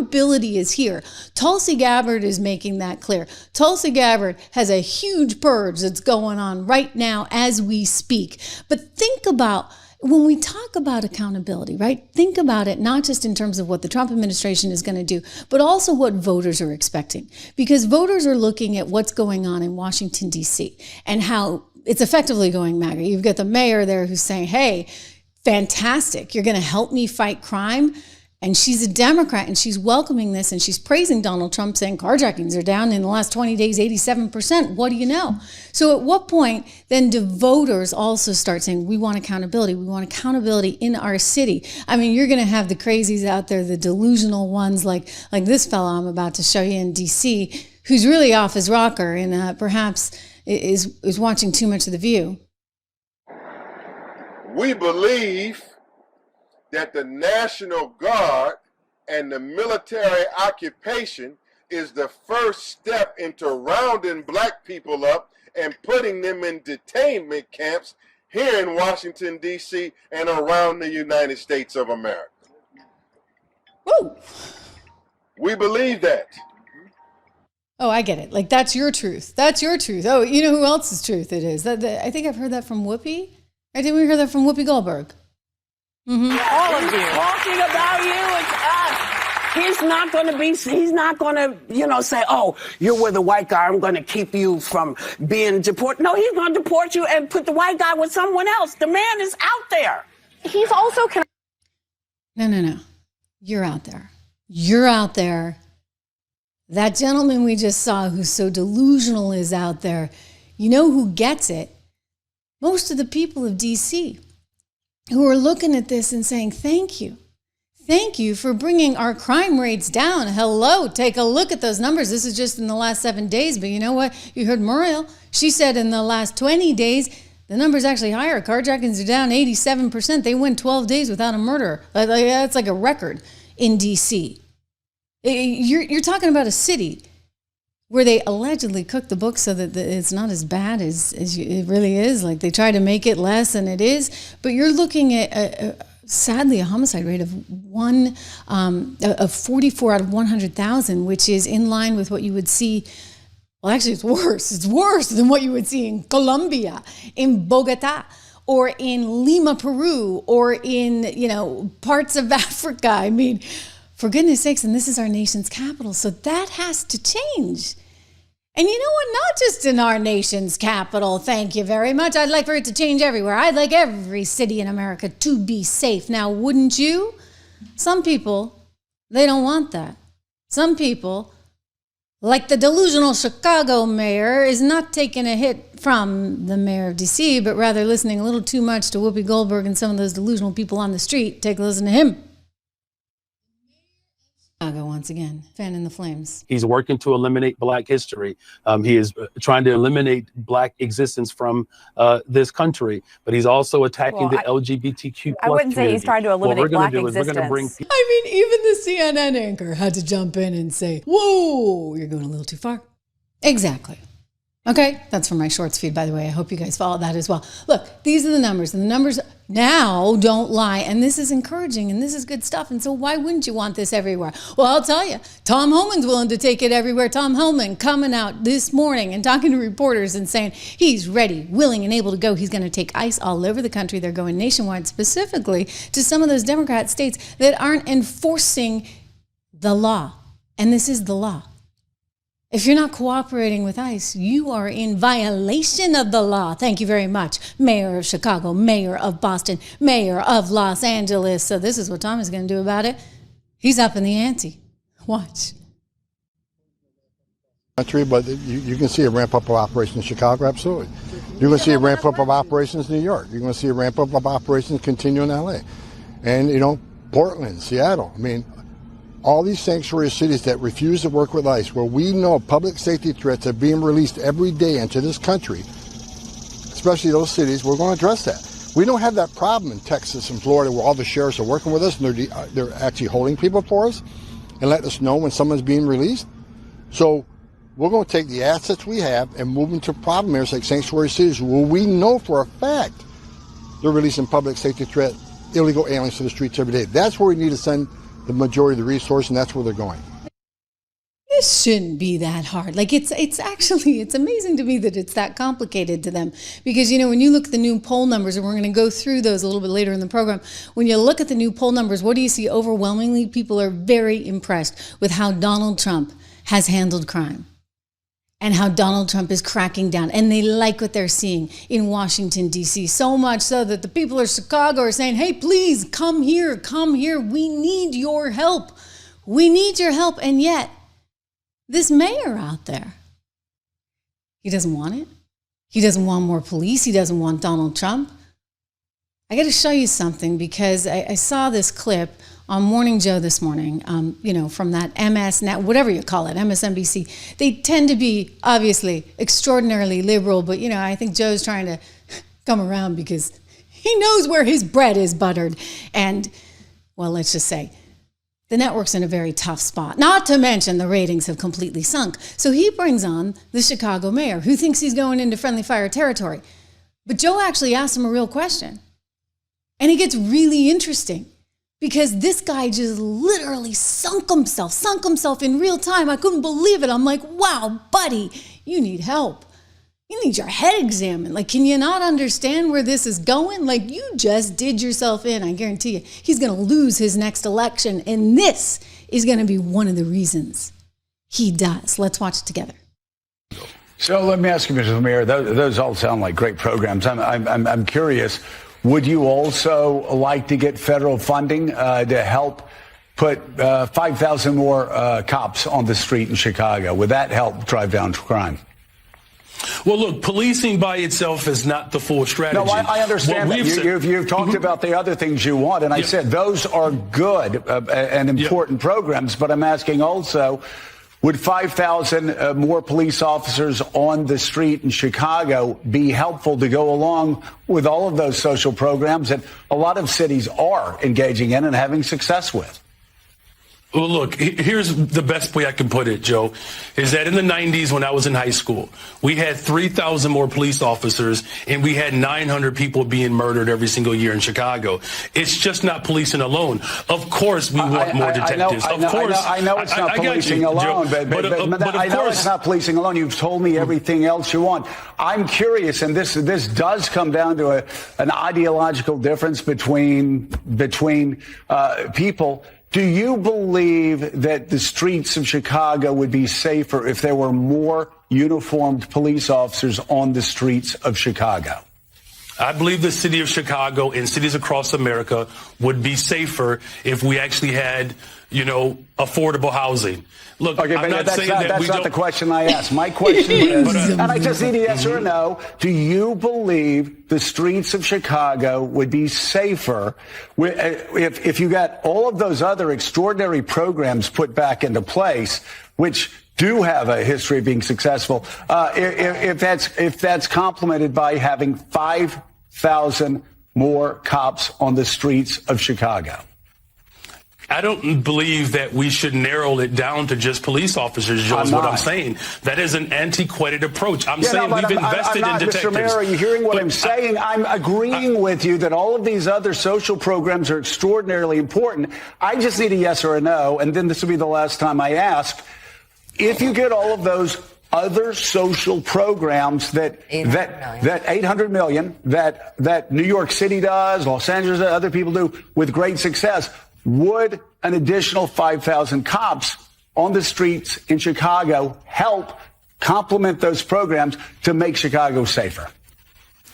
accountability is here. Tulsi Gabbard is making that clear. Tulsi Gabbard has a huge purge that's going on right now as we speak. But think about when we talk about accountability, right? Think about it not just in terms of what the Trump administration is going to do, but also what voters are expecting. Because voters are looking at what's going on in Washington, D.C. and how it's effectively going MAGA. You've got the mayor there who's saying, hey, fantastic, you're going to help me fight crime. And she's a Democrat and she's welcoming this and she's praising Donald Trump, saying carjackings are down in the last 20 days, 87%. What do you know? So at what point then do voters also start saying, we want accountability? We want accountability in our city. I mean, you're going to have the crazies out there, the delusional ones like this fellow I'm about to show you in D.C., who's really off his rocker and perhaps is watching too much of The View. We believe that the National Guard and the military occupation is the first step into rounding black people up and putting them in detainment camps here in Washington, D.C. and around the United States of America. Woo! We believe that. Oh, I get it. Like, that's your truth. That's your truth. Oh, you know who else's truth it is? I think I've heard that from Whoopi. I think we heard that from Whoopi Goldberg. Mm-hmm. All of you. Talking about you, it's us. He's not going to, say, oh, you're with a white guy, I'm going to keep you from being deported. No, he's going to deport you and put the white guy with someone else. The man is out there. He's also... No. You're out there. You're out there. That gentleman we just saw who's so delusional is out there. You know who gets it? Most of the people of D.C. who are looking at this and saying, thank you. Thank you for bringing our crime rates down. Hello, take a look at those numbers. This is just in the last 7 days. But you know what? You heard Muriel. She said in the last 20 days, the number's actually higher. Carjackings are down 87%. They went 12 days without a murder. That's like a record in D.C. You're talking about a city where they allegedly cooked the book so that it's not as bad as it really is. Like, they try to make it less than it is. But you're looking at, sadly, a homicide rate of 44 out of 100,000, which is in line with what you would see. Well, actually, it's worse. It's worse than what you would see in Colombia, in Bogota, or in Lima, Peru, or in, parts of Africa. I mean, for goodness sakes, and this is our nation's capital, so that has to change. And you know what? Not just in our nation's capital, thank you very much. I'd like for it to change everywhere. I'd like every city in America to be safe. Now, wouldn't you? Some people, they don't want that. Some people, like the delusional Chicago mayor, is not taking a hit from the mayor of D.C., but rather listening a little too much to Whoopi Goldberg and some of those delusional people on the street. Take a listen to him. Chicago, once again, fanning the flames. He's working to eliminate Black history. He is trying to eliminate Black existence from this country, but he's also attacking the LGBTQ+. I wouldn't say he's trying to eliminate Black existence. I mean, even the CNN anchor had to jump in and say, whoa, you're going a little too far. Exactly. Okay, that's from my shorts feed, by the way. I hope you guys follow that as well. Look, these are the numbers, and the numbers now don't lie, and this is encouraging, and this is good stuff, and so why wouldn't you want this everywhere? Well, I'll tell you, Tom Homan's willing to take it everywhere. Tom Homan coming out this morning and talking to reporters and saying he's ready, willing, and able to go. He's going to take ICE all over the country. They're going nationwide, specifically to some of those Democrat states that aren't enforcing the law, and this is the law. If you're not cooperating with ICE, you are in violation of the law. Thank you very much. Mayor of Chicago, Mayor of Boston, Mayor of Los Angeles. So this is what Tom is going to do about it. He's up in the ante. Watch. But you can see a ramp up of operations in Chicago, absolutely. You're going to see a ramp up of operations in New York. You're going to see a ramp up of operations continue in LA. And, Portland, Seattle. I mean, all these sanctuary cities that refuse to work with ICE, where we know public safety threats are being released every day into this country, especially those cities, we're going to address that. We don't have that problem in Texas and Florida where all the sheriffs are working with us and they're actually holding people for us and letting us know when someone's being released. So we're going to take the assets we have and move them to problem areas like sanctuary cities where we know for a fact they're releasing public safety threat, illegal aliens to the streets every day. That's where we need to send the majority of the resource, and that's where they're going. This shouldn't be that hard. Like it's amazing to me that it's that complicated to them, because when you look at the new poll numbers, and we're going to go through those a little bit later in the program, when you look at the new poll numbers, what do you see? Overwhelmingly, people are very impressed with how Donald Trump has handled crime and how Donald Trump is cracking down, and they like what they're seeing in Washington, D.C., so much so that the people of Chicago are saying, hey, please come here, we need your help, and yet this mayor out there, he doesn't want it. He doesn't want more police. He doesn't want Donald Trump. I got to show you something, because I saw this clip on Morning Joe this morning, from that MS, whatever you call it, MSNBC. They tend to be, obviously, extraordinarily liberal, but, I think Joe's trying to come around because he knows where his bread is buttered. And, well, let's just say, the network's in a very tough spot. Not to mention the ratings have completely sunk. So he brings on the Chicago mayor, who thinks he's going into friendly fire territory. But Joe actually asked him a real question. And it gets really interesting, because this guy just literally sunk himself in real time. I couldn't believe it. I'm like, wow, buddy, you need help. You need your head examined. Like, can you not understand where this is going? Like, you just did yourself in. I guarantee you, he's going to lose his next election. And this is going to be one of the reasons he does. Let's watch it together. So let me ask you, Mr. Mayor, those all sound like great programs. I'm curious, would you also like to get federal funding to help put 5,000 more cops on the street in Chicago? Would that help drive down crime? Well, look, policing by itself is not the full strategy. No, I understand that. You've talked about the other things you want, and I said those are good and important programs, but I'm asking also, would 5,000 more police officers on the street in Chicago be helpful to go along with all of those social programs that a lot of cities are engaging in and having success with? Well, look, here's the best way I can put it, Joe, is that in the 90s when I was in high school, we had 3,000 more police officers and we had 900 people being murdered every single year in Chicago. It's just not policing alone. Of course, we want more detectives. I know it's not policing alone, but I know it's not policing alone. You've told me everything else you want. I'm curious, and this does come down to an ideological difference between people. Do you believe that the streets of Chicago would be safer if there were more uniformed police officers on the streets of Chicago? I believe the city of Chicago and cities across America would be safer if we actually had, affordable housing. Look, okay, I'm not saying that that's not the question I asked. My question is, and I just need a yes or a no, do you believe the streets of Chicago would be safer if you got all of those other extraordinary programs put back into place, which do have a history of being successful, if that's complemented by having 5,000 more cops on the streets of Chicago? I don't believe that we should narrow it down to just police officers, Joe, is what I'm saying. That is an antiquated approach. I'm saying we've invested in detectives. Mr. Mayor, are you hearing what I'm saying? I'm agreeing with you that all of these other social programs are extraordinarily important. I just need a yes or a no, and then this will be the last time I ask. If you get all of those other social programs that 800 million that New York City does, Los Angeles, other people do with great success, would an additional 5,000 cops on the streets in Chicago help complement those programs to make Chicago safer?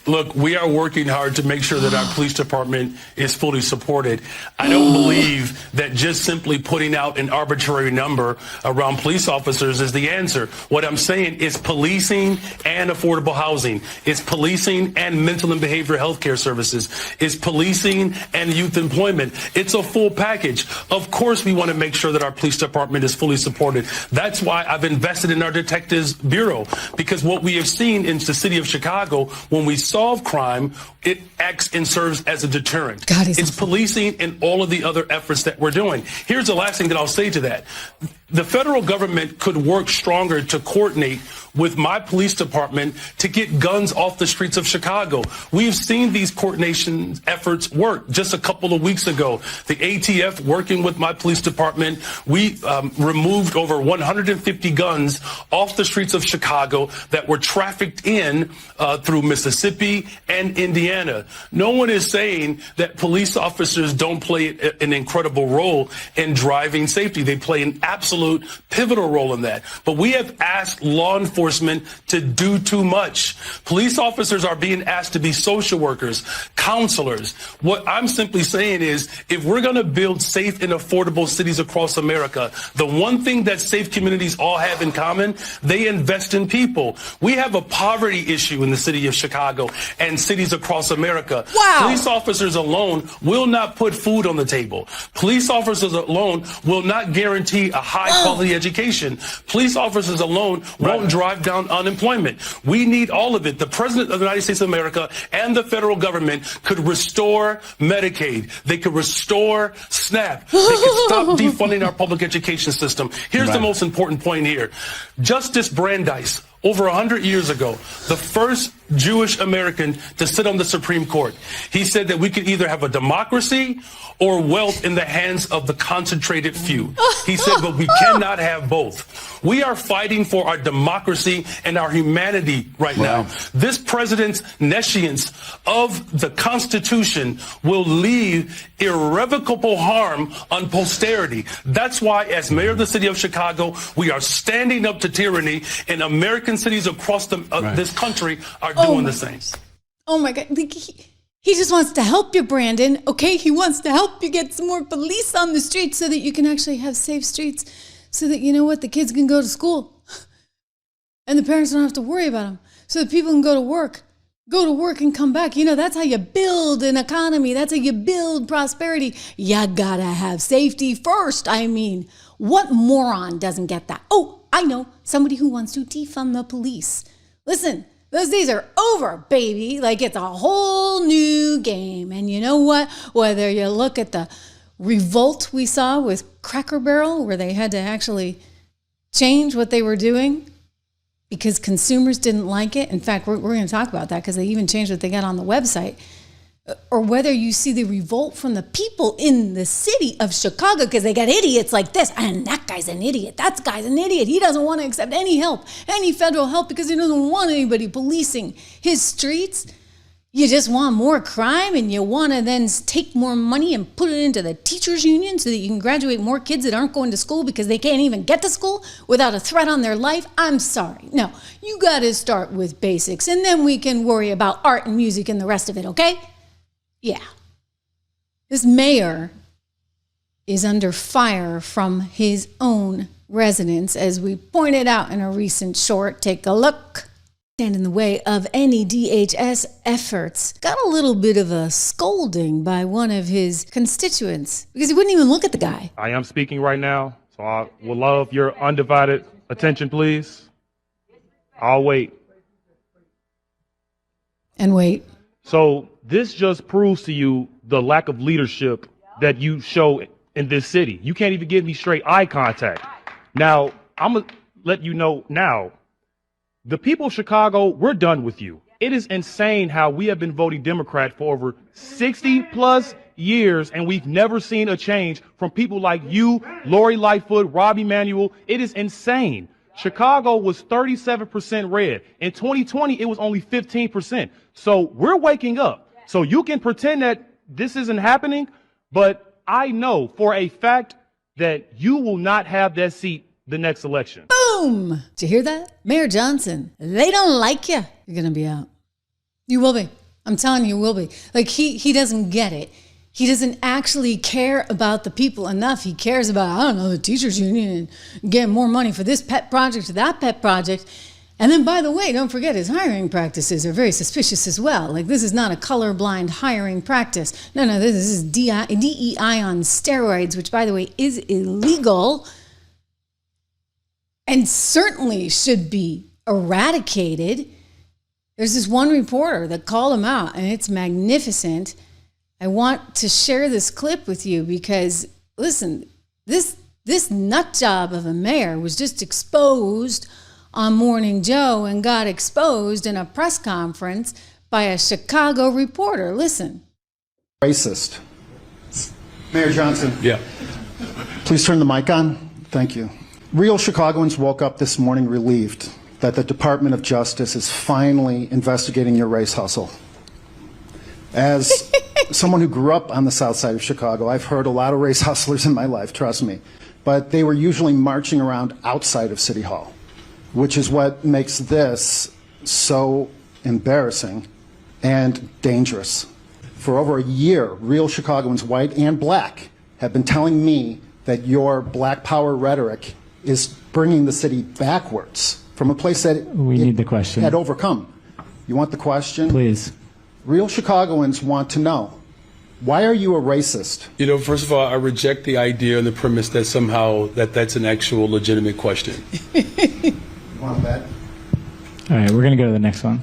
Look, we are working hard to make sure that our police department is fully supported. I don't believe that just simply putting out an arbitrary number around police officers is the answer. What I'm saying is policing and affordable housing. It's policing and mental and behavioral health care services. It's policing and youth employment. It's a full package. Of course, we want to make sure that our police department is fully supported. That's why I've invested in our Detectives Bureau, because what we have seen in the city of Chicago, when we solve crime, it acts and serves as a deterrent. It's policing and all of the other efforts that we're doing. Here's the last thing that I'll say to that. the federal government could work stronger to coordinate with my police department to get guns off the streets of Chicago. We've seen these coordination efforts work. Just a couple of weeks ago, the ATF working with my police department, we removed over 150 guns off the streets of Chicago that were trafficked in through Mississippi and Indiana. No one is saying that police officers don't play an incredible role in driving safety. They play an absolute pivotal role in that. But we have asked law enforcement to do too much. Police officers are being asked to be social workers, counselors. What I'm simply saying is, if we're going to build safe and affordable cities across America, the one thing that safe communities all have in common, they invest in people. We have a poverty issue in the city of Chicago and cities across America. Wow. Police officers alone will not put food on the table. Police officers alone will not guarantee a high-quality education. Police officers alone won't drive down unemployment. We need all of it. The President of the United States of America and the federal government could restore Medicaid. They could restore SNAP. They could stop defunding our public education system. Here's the most important point here. Justice Brandeis, over 100 years ago, the first Jewish American to sit on the Supreme Court, he said that we could either have a democracy or wealth in the hands of the concentrated few. He said, but we cannot have both. We are fighting for our democracy and our humanity right now. This president's nescience of the Constitution will leave irrevocable harm on posterity. That's why, as mayor of the city of Chicago, we are standing up to tyranny, and American cities across this country are doing the same. Oh my God. He just wants to help you, Brandon. Okay, he wants to help you get some more police on the streets so that you can actually have safe streets, so that, you know what, the kids can go to school and the parents don't have to worry about them, so that people can go to work and come back. You know, that's how you build an economy. That's how you build prosperity. You gotta have safety first. I mean, what moron doesn't get that? Oh, I know, somebody who wants to defund the police. Listen, those days are over, baby. Like, it's a whole new game. And you know what? Whether you look at the revolt we saw with Cracker Barrel, where they had to actually change what they were doing because consumers didn't like it. In fact, we're going to talk about that because they even changed what they got on the website. Or whether you see the revolt from the people in the city of Chicago because they got idiots like this. And that guy's an idiot. That guy's an idiot. He doesn't want to accept any help, any federal help, because he doesn't want anybody policing his streets. You just want more crime, and you want to then take more money and put it into the teachers union so that you can graduate more kids that aren't going to school because they can't even get to school without a threat on their life. I'm sorry. No, you got to start with basics, and then we can worry about art and music and the rest of it, okay? Yeah. This mayor is under fire from his own residents, as we pointed out in a recent short. Take a look. Stand in the way of any DHS efforts. Got a little bit of a scolding by one of his constituents because he wouldn't even look at the guy. I am speaking right now, so I would love your undivided attention, please. I'll wait. And wait. So this just proves to you the lack of leadership that you show in this city. You can't even give me straight eye contact. Now, I'm going to let you know now, the people of Chicago, we're done with you. It is insane how we have been voting Democrat for over 60 plus years, and we've never seen a change from people like you, Lori Lightfoot, Rob Emanuel. It is insane. Chicago was 37% red. In 2020, it was only 15%. So we're waking up. So you can pretend that this isn't happening, but I know for a fact that you will not have that seat the next election. Boom! Did you hear that? Mayor Johnson, they don't like you. You're going to be out. You will be. I'm telling you, you will be. Like, he doesn't get it. He doesn't actually care about the people enough. He cares about, I don't know, the teachers union and getting more money for this pet project or that pet project. And then, by the way, don't forget his hiring practices are very suspicious as well. Like, this is not a colorblind hiring practice. No, this is DEI on steroids, which, by the way, is illegal and certainly should be eradicated. There's this one reporter that called him out, and it's magnificent. I want to share this clip with you because, listen, this This nut job of a mayor was just exposed on Morning Joe and got exposed in a press conference by a Chicago reporter. Listen. Racist. Mayor Johnson. Yeah. Please turn the mic on. Thank you. Real Chicagoans woke up this morning relieved that the Department of Justice is finally investigating your race hustle. As someone who grew up on the south side of Chicago, I've heard a lot of race hustlers in my life, trust me. But they were usually marching around outside of City Hall, which is what makes this so embarrassing and dangerous. For over a year, real Chicagoans, white and black, have been telling me that your black power rhetoric is bringing the city backwards from a place that we need the question had overcome. You want the question? Please. Real Chicagoans want to know, why are you a racist? You know, first of all, I reject the idea and the premise that somehow that's an actual legitimate question. You want that? All right, we're going to go to the next one.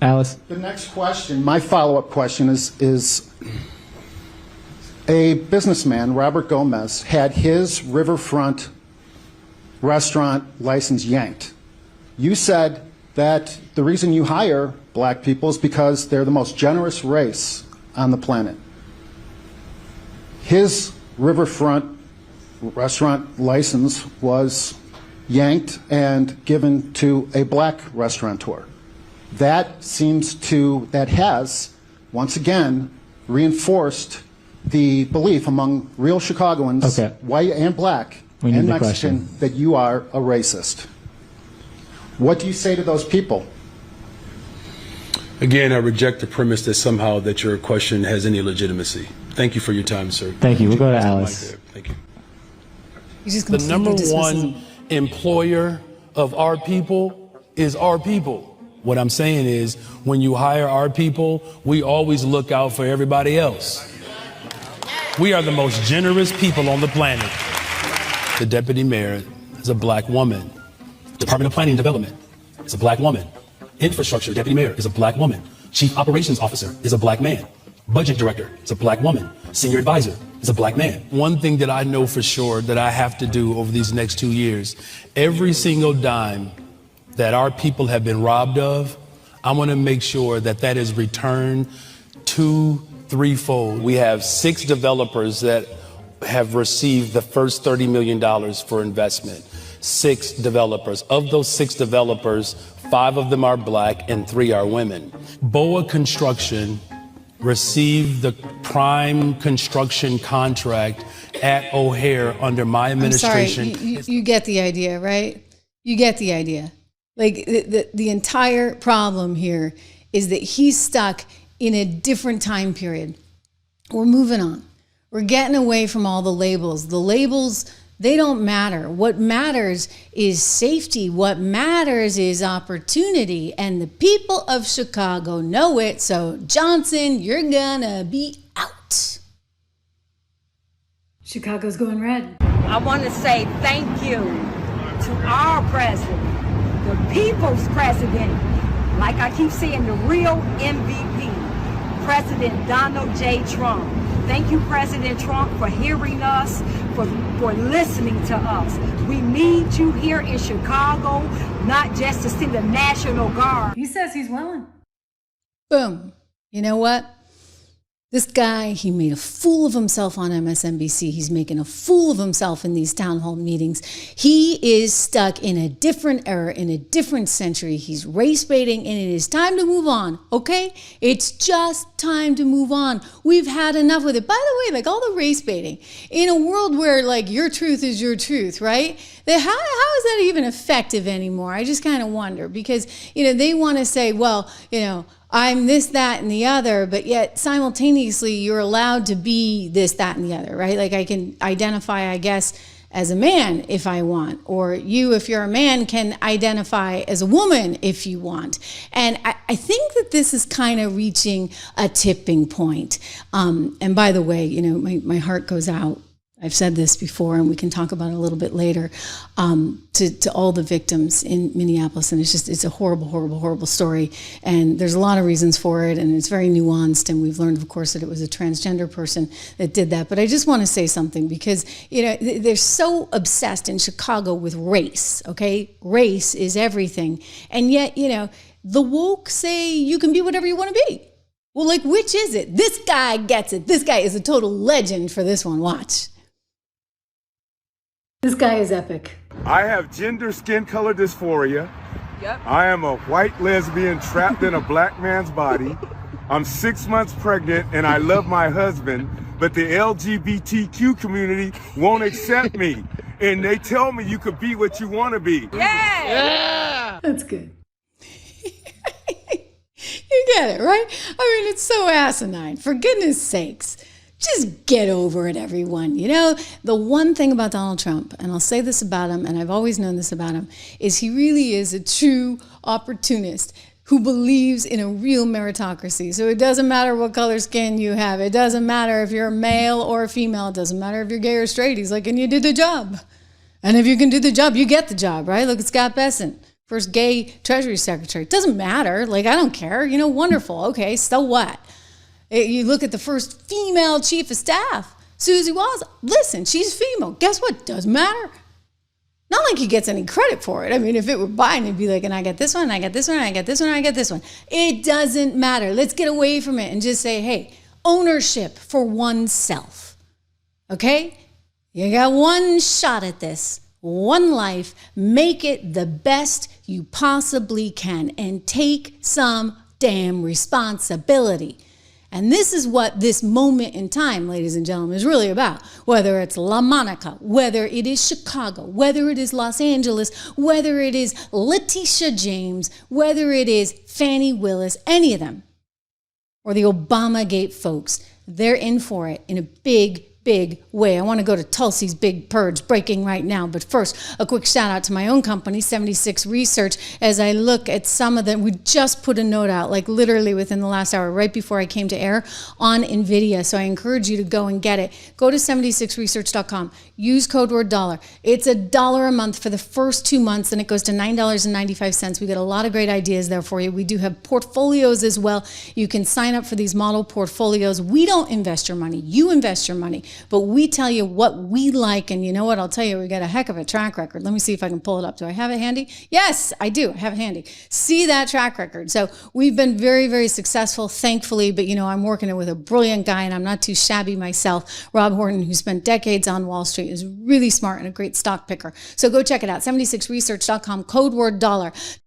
Alice? The next question, my follow-up question is a businessman, Robert Gomez, had his riverfront restaurant license yanked. You said that the reason you hire black people is because they're the most generous race on the planet. His riverfront restaurant license was yanked and given to a black restaurateur. That has, once again, reinforced the belief among real Chicagoans, white and black and Mexican, that you are a racist. What do you say to those people? Again, I reject the premise that somehow that your question has any legitimacy. Thank you for your time, sir. Thank you. We'll go to Alice. Thank you. The number one employer of our people is our people. What I'm saying is, when you hire our people, we always look out for everybody else. We are the most generous people on the planet. The deputy mayor is a black woman. Department of Planning and Development is a black woman. Infrastructure deputy mayor is a black woman. Chief operations officer is a black man. Budget director is a black woman. Senior advisor is a black man. One thing that I know for sure that I have to do over these next 2 years, every single dime that our people have been robbed of, I want to make sure that that is returned 2, 3-fold. We have 6 developers that have received the first $30 million for investment. 6 developers. Of those 6 developers, 5 of them are black and 3 are women. BOA Construction received the prime construction contract at O'Hare under my administration. I'm sorry, you get the idea, right? You get the idea. Like the entire problem here is that he's stuck in a different time period. We're moving on. We're getting away from all the labels. The labels, they don't matter. What matters is safety. What matters is opportunity. And the people of Chicago know it. So Johnson, you're gonna be out. Chicago's going red. I want to say thank you to our president, the people's president, like I keep saying, the real MVP, President Donald J. Trump. Thank you, President Trump, for hearing us, for listening to us. We need you here in Chicago, not just to see the National Guard. He says he's willing. Boom. You know what? This guy, he made a fool of himself on MSNBC. He's making a fool of himself in these town hall meetings. He is stuck in a different era, in a different century. He's race baiting, and it is time to move on, okay? It's just time to move on. We've had enough with it. By the way, like all the race baiting, in a world where like your truth is your truth, right? How is that even effective anymore? I just kind of wonder because, they want to say, well, I'm this, that, and the other, but yet simultaneously you're allowed to be this, that, and the other, right? Like I can identify, I guess, as a man if I want, or you, if you're a man, can identify as a woman if you want. And I think that this is kind of reaching a tipping point. And by the way, my heart goes out I've said this before, and we can talk about it a little bit later, to all the victims in Minneapolis. And it's a horrible, horrible, horrible story. And there's a lot of reasons for it, and it's very nuanced. And we've learned, of course, that it was a transgender person that did that. But I just want to say something, because, they're so obsessed in Chicago with race, okay? Race is everything. And yet, the woke say you can be whatever you want to be. Well, which is it? This guy gets it. This guy is a total legend for this one. Watch. This guy is epic. I have gender skin color dysphoria. Yep. I am a white lesbian trapped in a black man's body. I'm 6 months pregnant and I love my husband, but the LGBTQ community won't accept me. And they tell me you could be what you want to be. Yeah. That's good. You get it, right? I mean, it's so asinine. For goodness sakes. Just get over it, everyone. The one thing about Donald Trump, and I'll say this about him, and I've always known this about him, is he really is a true opportunist who believes in a real meritocracy. So it doesn't matter what color skin you have. It doesn't matter if you're a male or a female. It doesn't matter if you're gay or straight. He's like, and you did the job. And if you can do the job, you get the job, right? Look at Scott Bessent, first gay Treasury Secretary. It doesn't matter. I don't care. Wonderful. Okay, so what? You look at the first female chief of staff, Susie Walls. Listen, she's female. Guess what? Doesn't matter. Not like he gets any credit for it. I mean, if it were Biden, he'd be like, and I got this one, and I got this one, and I got this one, and I got this one. It doesn't matter. Let's get away from it and just say, hey, ownership for oneself. Okay? You got one shot at this, one life. Make it the best you possibly can and take some damn responsibility. And this is what this moment in time, ladies and gentlemen, is really about. Whether it's La Monica, whether it is Chicago, whether it is Los Angeles, whether it is Letitia James, whether it is Fannie Willis, any of them, or the Obamagate folks, they're in for it in a big way. I want to go to Tulsi's big purge breaking right now. But first, a quick shout out to my own company, 76 Research, as I look at some of them. We just put a note out, literally within the last hour, right before I came to air, on NVIDIA. So I encourage you to go and get it. Go to 76research.com. Use code word $. It's $1 a month for the first 2 months, and it goes to $9.95. We got a lot of great ideas there for you. We do have portfolios as well. You can sign up for these model portfolios. We don't invest your money. You invest your money. But we tell you what we like, and you know what? I'll tell you, we got a heck of a track record. Let me see if I can pull it up. Do I have it handy? Yes, I do. I have it handy. See that track record. So we've been very, very successful, thankfully, but I'm working with a brilliant guy, and I'm not too shabby myself. Rob Horton, who spent decades on Wall Street, is really smart and a great stock picker. So go check it out, 76research.com, code word $.